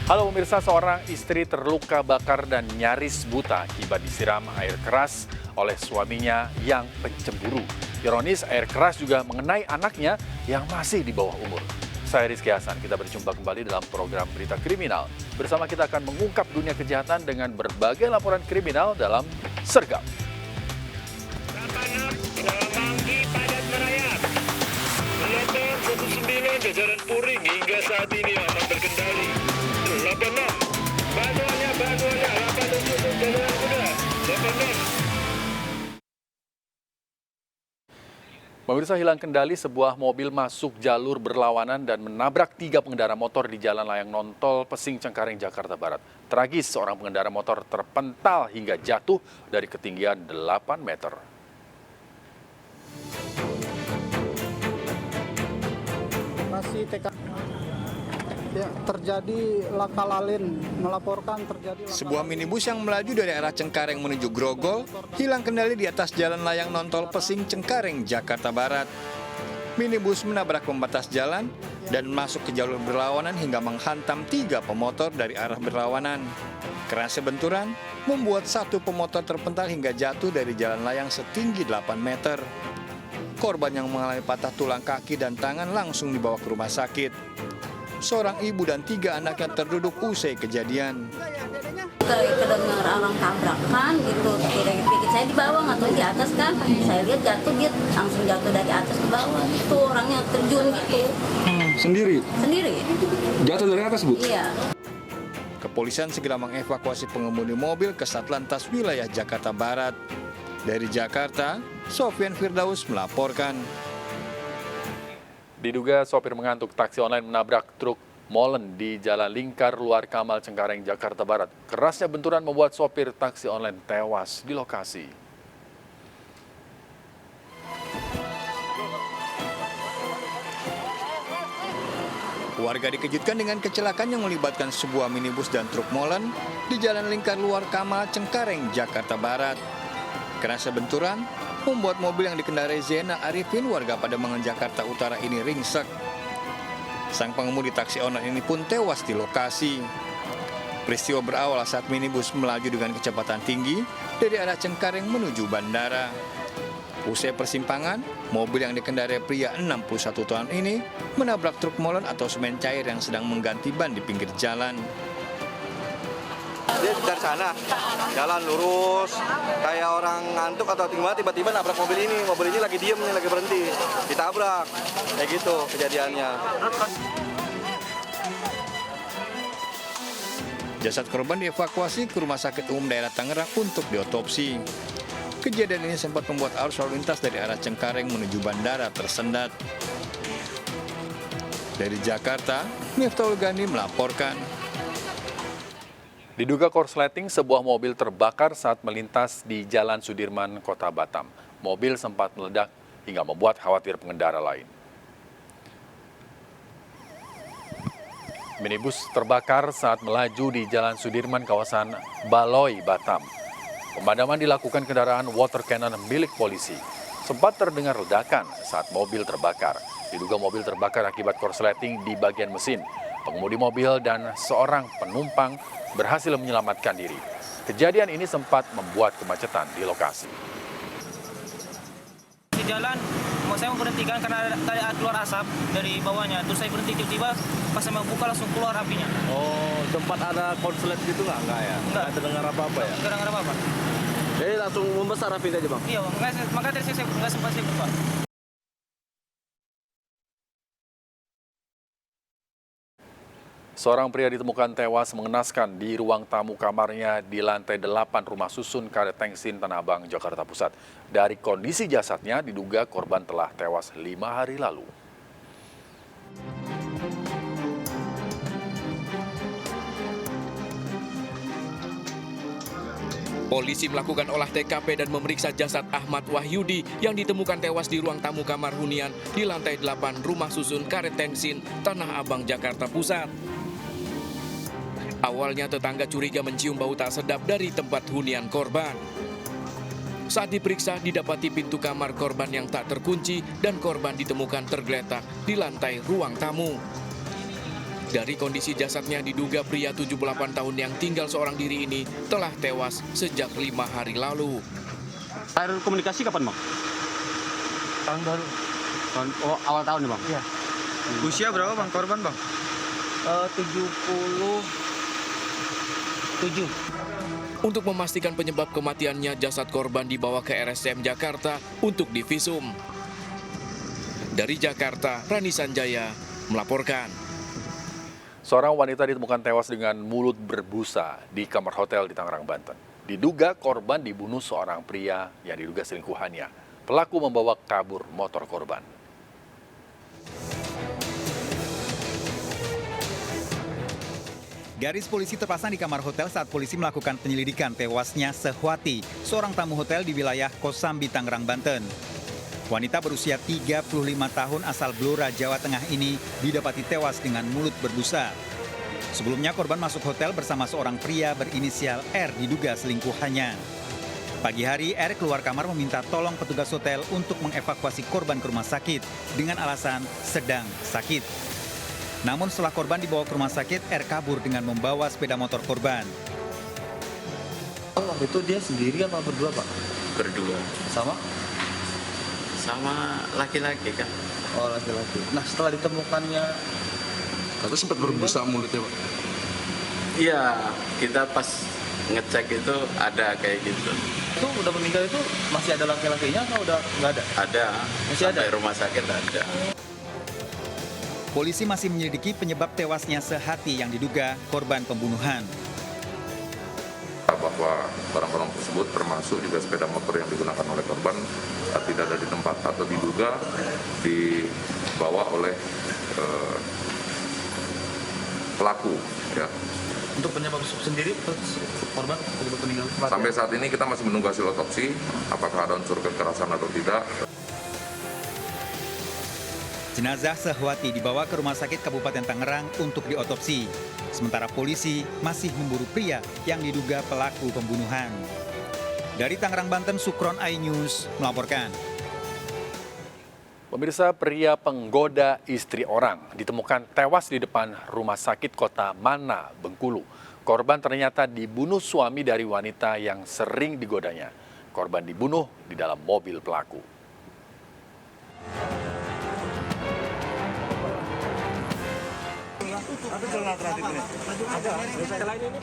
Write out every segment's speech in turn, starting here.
Halo pemirsa, seorang istri terluka bakar dan nyaris buta akibat disiram air keras oleh suaminya yang pencemburu. Ironis, air keras juga mengenai anaknya yang masih di bawah umur. Saya Rizky Hasan, kita berjumpa kembali dalam program Berita Kriminal. Bersama kita akan mengungkap dunia kejahatan dengan berbagai laporan kriminal dalam Sergap. Jajaran Puring hingga saat ini aman terkendali. 86, bantuannya, 87 untuk jajaran kuda, 86. Pemirsa, hilang kendali sebuah mobil masuk jalur berlawanan dan menabrak 3 pengendara motor di Jalan Layang Nontol, Pesing, Cengkareng, Jakarta Barat. Tragis, seorang pengendara motor terpental hingga jatuh dari ketinggian 8 meter. Masih TK ya, terjadi laka lalin, melaporkan terjadi laka sebuah minibus yang melaju dari arah Cengkareng menuju Grogol hilang kendali di atas Jalan Layang Nontol Pesing, Cengkareng, Jakarta Barat. Minibus menabrak pembatas jalan dan masuk ke jalur berlawanan hingga menghantam 3 pemotor dari arah berlawanan. Kerasnya benturan membuat 1 pemotor terpental hingga jatuh dari jalan layang setinggi 8 meter. Korban yang mengalami patah tulang kaki dan tangan langsung dibawa ke rumah sakit. Seorang ibu dan 3 anaknya terduduk usai kejadian. Kedengar orang tabrakan gitu, pikir saya di bawah atau di atas kan, saya lihat jatuh, dia langsung jatuh dari atas ke bawah, itu orangnya terjun gitu. Sendiri? Sendiri. Jatuh dari atas, Bu? Iya. Kepolisian segera mengevakuasi pengemudi mobil ke Satlantas Wilayah Jakarta Barat. Dari Jakarta, Sofyan Firdaus melaporkan. Diduga sopir mengantuk, taksi online menabrak truk molen di Jalan Lingkar Luar Kamal, Cengkareng, Jakarta Barat. Kerasnya benturan membuat sopir taksi online tewas di lokasi. Warga dikejutkan dengan kecelakaan yang melibatkan sebuah minibus dan truk molen di Jalan Lingkar Luar Kamal, Cengkareng, Jakarta Barat. Kerasnya benturan membuat mobil yang dikendarai Zena Arifin warga Pademangan, Jakarta Utara ini ringsek. Sang pengemudi taksi online ini pun tewas di lokasi. Peristiwa berawal saat minibus melaju dengan kecepatan tinggi dari arah Cengkareng menuju bandara. Usai persimpangan, mobil yang dikendarai pria 61 tahun ini menabrak truk molen atau semen cair yang sedang mengganti ban di pinggir jalan. Dia dari sana, jalan lurus, kayak orang ngantuk atau tiba-tiba nabrak mobil ini lagi diem nih, lagi berhenti, ditabrak, kayak gitu kejadiannya. Jasad korban dievakuasi ke Rumah Sakit Umum Daerah Tangerang untuk diotopsi. Kejadian ini sempat membuat arus lalu lintas dari arah Cengkareng menuju bandara tersendat. Dari Jakarta, Miftahul Gani melaporkan. Diduga korsleting, sebuah mobil terbakar saat melintas di Jalan Sudirman, Kota Batam. Mobil sempat meledak hingga membuat khawatir pengendara lain. Minibus terbakar saat melaju di Jalan Sudirman, kawasan Baloi, Batam. Pemadaman dilakukan kendaraan water cannon milik polisi. Sempat terdengar ledakan saat mobil terbakar. Diduga mobil terbakar akibat korsleting di bagian mesin. Pengemudi mobil dan seorang penumpang berhasil menyelamatkan diri. Kejadian ini sempat membuat kemacetan di lokasi. Di jalan, saya mau berhentikan karena ada keluar asap dari bawahnya. Terus saya berhenti tiba-tiba, pas saya mau buka langsung keluar apinya. Oh, sempat ada konslet gitu nggak? Enggak ya? Nggak terdengar apa-apa ya? Nggak dengar apa-apa. Jadi langsung membesar apinya aja, Bang? Iya, makanya tadi saya nggak sempat saya buka. Seorang pria ditemukan tewas mengenaskan di ruang tamu kamarnya di lantai 8 rumah susun Karet Tengsin, Tanah Abang, Jakarta Pusat. Dari kondisi jasadnya diduga korban telah tewas 5 hari lalu. Polisi melakukan olah TKP dan memeriksa jasad Ahmad Wahyudi yang ditemukan tewas di ruang tamu kamar hunian di lantai 8 rumah susun Karet Tengsin, Tanah Abang, Jakarta Pusat. Awalnya tetangga curiga mencium bau tak sedap dari tempat hunian korban. Saat diperiksa, didapati pintu kamar korban yang tak terkunci dan korban ditemukan tergeletak di lantai ruang tamu. Dari kondisi jasadnya diduga pria 78 tahun yang tinggal seorang diri ini telah tewas sejak 5 hari lalu. Terakhir komunikasi kapan, Bang? Tahun baru. Awal tahun nih, Bang? Iya. Usia berapa, Bang, korban, Bang? 77. Untuk memastikan penyebab kematiannya, jasad korban dibawa ke RSCM Jakarta untuk divisum. Dari Jakarta, Rani Sanjaya melaporkan. Seorang wanita ditemukan tewas dengan mulut berbusa di kamar hotel di Tangerang, Banten. Diduga korban dibunuh seorang pria yang diduga selingkuhannya. Pelaku membawa kabur motor korban. Garis polisi terpasang di kamar hotel saat polisi melakukan penyelidikan tewasnya Sehwati, seorang tamu hotel di wilayah Kosambi, Tangerang, Banten. Wanita berusia 35 tahun asal Blora, Jawa Tengah ini didapati tewas dengan mulut berbusa. Sebelumnya korban masuk hotel bersama seorang pria berinisial R diduga selingkuhannya. Pagi hari R keluar kamar meminta tolong petugas hotel untuk mengevakuasi korban ke rumah sakit dengan alasan sedang sakit. Namun setelah korban dibawa ke rumah sakit, R kabur dengan membawa sepeda motor korban. Waktu itu dia sendiri apa berdua, Pak? Berdua. Sama? Sama laki-laki kan. Oh, laki-laki. Nah, setelah ditemukannya... Katanya sempat berbusa mulutnya, Pak? Iya, kita pas ngecek itu ada kayak gitu. Itu udah meninggal itu masih ada laki-lakinya atau udah nggak ada? Ada. Masih ada? Sampai rumah sakit ada. Polisi masih menyelidiki penyebab tewasnya Sehati yang diduga korban pembunuhan. Bahwa barang-barang tersebut termasuk juga sepeda motor yang digunakan oleh korban tidak ada di tempat atau diduga dibawa oleh pelaku. Ya. Untuk penyebab sendiri korban penyebab meninggal? Sampai saat ini kita masih menunggu hasil otopsi, apakah ada unsur kekerasan atau tidak. Jenazah Sehwati dibawa ke Rumah Sakit Kabupaten Tangerang untuk diotopsi. Sementara polisi masih memburu pria yang diduga pelaku pembunuhan. Dari Tangerang, Banten, Sukron iNews melaporkan. Pemirsa, pria penggoda istri orang ditemukan tewas di depan rumah sakit Kota Mana, Bengkulu. Korban ternyata dibunuh suami dari wanita yang sering digodanya. Korban dibunuh di dalam mobil pelaku.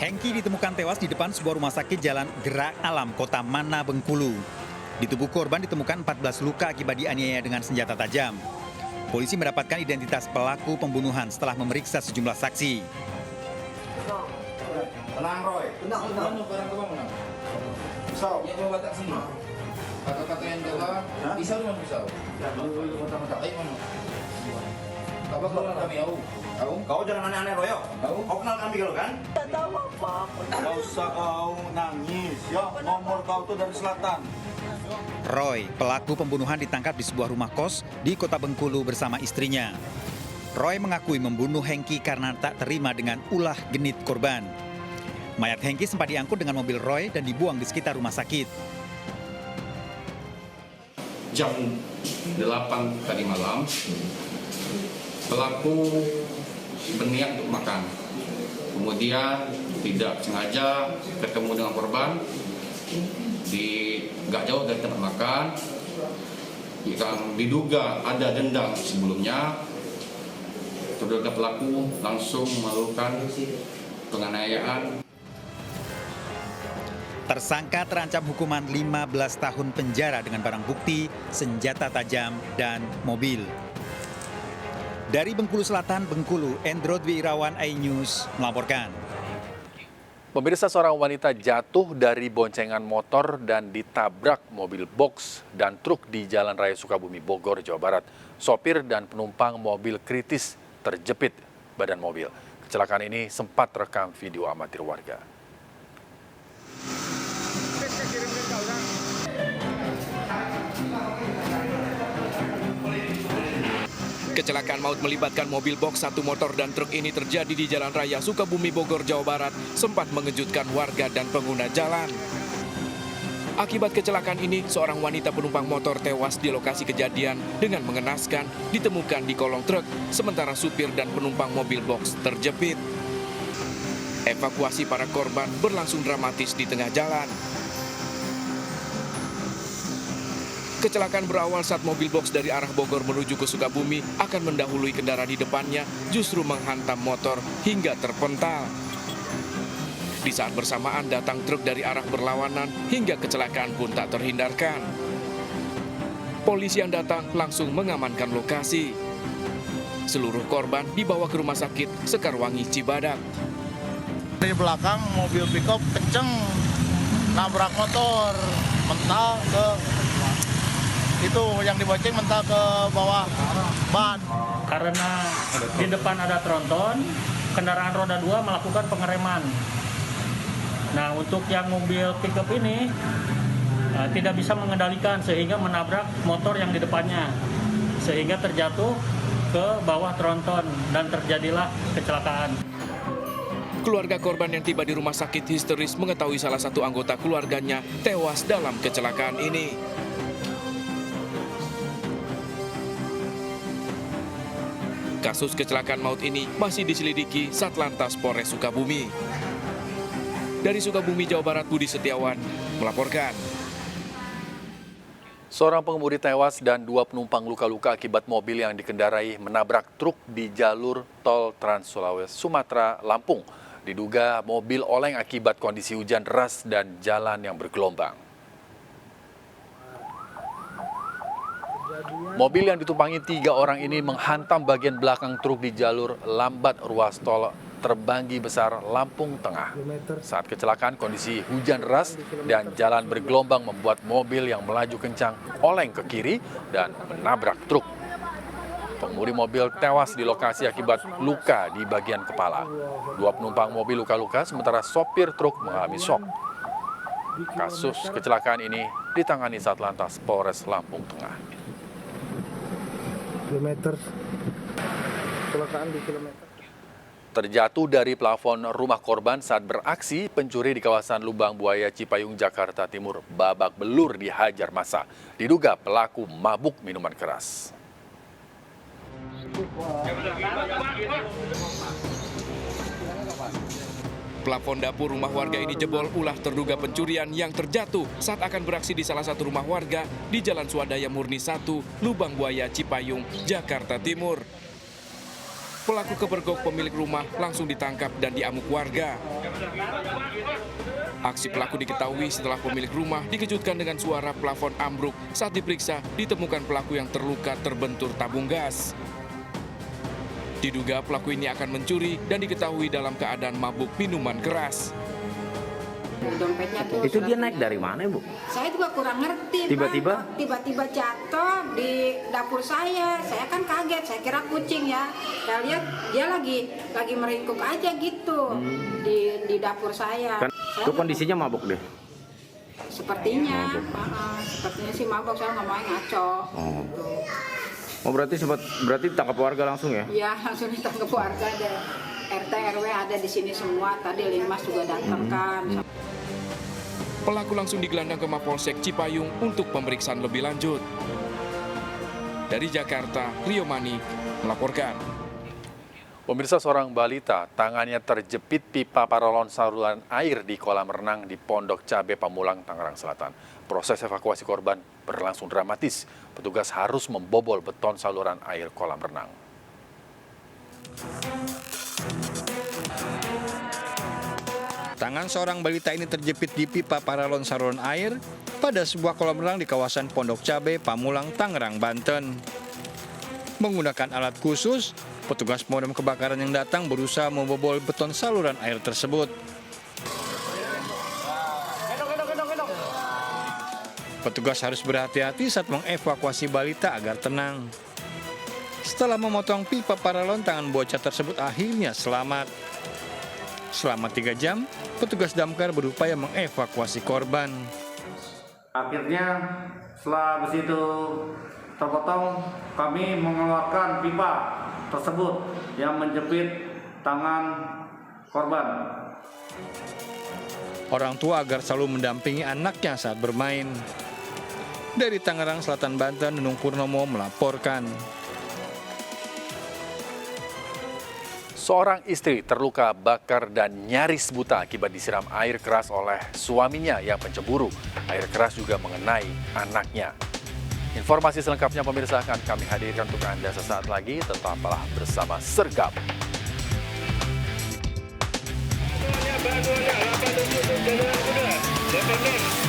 Hengki ditemukan tewas di depan sebuah rumah sakit Jalan Gerak Alam, Kota Mana, Bengkulu. Di tubuh korban ditemukan 14 luka akibat dianiaya dengan senjata tajam. Polisi mendapatkan identitas pelaku pembunuhan setelah memeriksa sejumlah saksi. Tenang, Roy. Tenang. Pisau. Ya, coba tak sini. Kata-kata yang jaga, pisau dengan pisau. Ya, kata-kata. Ayo, mana? Apa keluar kami, Kau jangan aneh-aneh, Roy. Kau kenal kami kalau kan? Tidak tahu apa. Gak usah kau nangis, ya. Nomor kau tuh dari selatan. Roy, pelaku pembunuhan ditangkap di sebuah rumah kos di Kota Bengkulu bersama istrinya. Roy mengakui membunuh Hengki karena tak terima dengan ulah genit korban. Mayat Hengki sempat diangkut dengan mobil Roy dan dibuang di sekitar rumah sakit. Jam 8 tadi malam, pelaku berniat untuk makan. Kemudian tidak sengaja ketemu dengan korban di gak jauh dari tempat makan. Yang diduga ada dendam sebelumnya, terduga pelaku langsung melakukan penganiayaan. Tersangka terancam hukuman 15 tahun penjara dengan barang bukti, senjata tajam, dan mobil. Dari Bengkulu Selatan, Bengkulu, Endro Dwi Irawan, iNews melaporkan. Pemirsa, seorang wanita jatuh dari boncengan motor dan ditabrak mobil box dan truk di Jalan Raya Sukabumi, Bogor, Jawa Barat. Sopir dan penumpang mobil kritis terjepit badan mobil. Kecelakaan ini sempat rekam video amatir warga. Kecelakaan maut melibatkan mobil box, satu motor dan truk ini terjadi di Jalan Raya Sukabumi, Bogor, Jawa Barat, sempat mengejutkan warga dan pengguna jalan. Akibat kecelakaan ini, seorang wanita penumpang motor tewas di lokasi kejadian dengan mengenaskan, ditemukan di kolong truk, sementara supir dan penumpang mobil box terjepit. Evakuasi para korban berlangsung dramatis di tengah jalan. Kecelakaan berawal saat mobil box dari arah Bogor menuju ke Sukabumi akan mendahului kendaraan di depannya, justru menghantam motor hingga terpental. Di saat bersamaan datang truk dari arah berlawanan hingga kecelakaan pun tak terhindarkan. Polisi yang datang langsung mengamankan lokasi. Seluruh korban dibawa ke rumah sakit Sekarwangi, Cibadak. Dari belakang mobil pickup kenceng nabrak motor, mental ke itu yang dibonceng, mental ke bawah ban. Karena di depan ada tronton, kendaraan roda 2 melakukan pengereman. Nah, untuk yang mobil pickup ini tidak bisa mengendalikan sehingga menabrak motor yang di depannya, sehingga terjatuh ke bawah tronton dan terjadilah kecelakaan. Keluarga korban yang tiba di rumah sakit histeris mengetahui salah satu anggota keluarganya tewas dalam kecelakaan ini. Kasus kecelakaan maut ini masih diselidiki Satlantas Polres Sukabumi. Dari Sukabumi, Jawa Barat, Budi Setiawan melaporkan. Seorang pengemudi tewas dan 2 penumpang luka-luka akibat mobil yang dikendarai menabrak truk di jalur tol Trans Sulawesi Sumatera Lampung. Diduga mobil oleng akibat kondisi hujan deras dan jalan yang bergelombang. Mobil yang ditumpangi 3 orang ini menghantam bagian belakang truk di jalur lambat ruas tol Terbanggi Besar, Lampung Tengah. Saat kecelakaan, kondisi hujan deras dan jalan bergelombang membuat mobil yang melaju kencang oleng ke kiri dan menabrak truk. Pengemudi mobil tewas di lokasi akibat luka di bagian kepala. 2 penumpang mobil luka-luka, sementara sopir truk mengalami syok. Kasus kecelakaan ini ditangani Satlantas Polres Lampung Tengah. Kecelakaan di kilometer. Terjatuh dari plafon rumah korban saat beraksi, pencuri di kawasan Lubang Buaya, Cipayung, Jakarta Timur babak belur dihajar massa. Diduga pelaku mabuk minuman keras. Plafon dapur rumah warga ini jebol ulah terduga pencurian yang terjatuh saat akan beraksi di salah satu rumah warga di Jalan Swadaya Murni 1, Lubang Buaya, Cipayung, Jakarta Timur. Pelaku kepergok pemilik rumah langsung ditangkap dan diamuk warga. Aksi pelaku diketahui setelah pemilik rumah dikejutkan dengan suara plafon ambruk. Saat diperiksa, ditemukan pelaku yang terluka terbentur tabung gas. Diduga pelaku ini akan mencuri dan diketahui dalam keadaan mabuk minuman keras. Dompetnya tuh itu dia naik dari mana, Bu? Saya juga kurang ngerti. Tiba-tiba? Tiba-tiba jatuh di dapur saya. Saya kan kaget, saya kira kucing ya. Saya lihat dia lagi meringkuk aja gitu di dapur saya. Itu kondisinya mabuk deh? Sepertinya, sepertinya sih mabuk, saya ngomongnya ngaco. Oh, berarti ditangkap warga langsung ya? Iya, langsung ditangkap warga deh. RT RW ada di sini semua, tadi Linmas juga datang kan. Pelaku langsung digelandang ke Mapolsek Cipayung untuk pemeriksaan lebih lanjut. Dari Jakarta, Rio Mani melaporkan. Pemirsa, seorang balita tangannya terjepit pipa paralon saluran air di kolam renang di Pondok Cabe, Pamulang, Tangerang Selatan. Proses evakuasi korban berlangsung dramatis. Petugas harus membobol beton saluran air kolam renang. Tangan seorang balita ini terjepit di pipa paralon saluran air pada sebuah kolam renang di kawasan Pondok Cabe, Pamulang, Tangerang, Banten. Menggunakan alat khusus, petugas pemadam kebakaran yang datang berusaha membobol beton saluran air tersebut. Petugas harus berhati-hati saat mengevakuasi balita agar tenang. Setelah memotong pipa paralon, tangan bocah tersebut akhirnya selamat. Selama 3 jam, petugas damkar berupaya mengevakuasi korban. Akhirnya setelah besi itu terpotong, kami mengeluarkan pipa tersebut yang menjepit tangan korban. Orang tua agar selalu mendampingi anaknya saat bermain. Dari Tangerang Selatan, Banten, Nunung Purnomo melaporkan. Seorang istri terluka bakar dan nyaris buta akibat disiram air keras oleh suaminya yang pencemburu. Air keras juga mengenai anaknya. Informasi selengkapnya pemirsa akan kami hadirkan untuk Anda sesaat lagi. Tetaplah bersama Sergap. Banuannya 877 Jalan Kuda, 86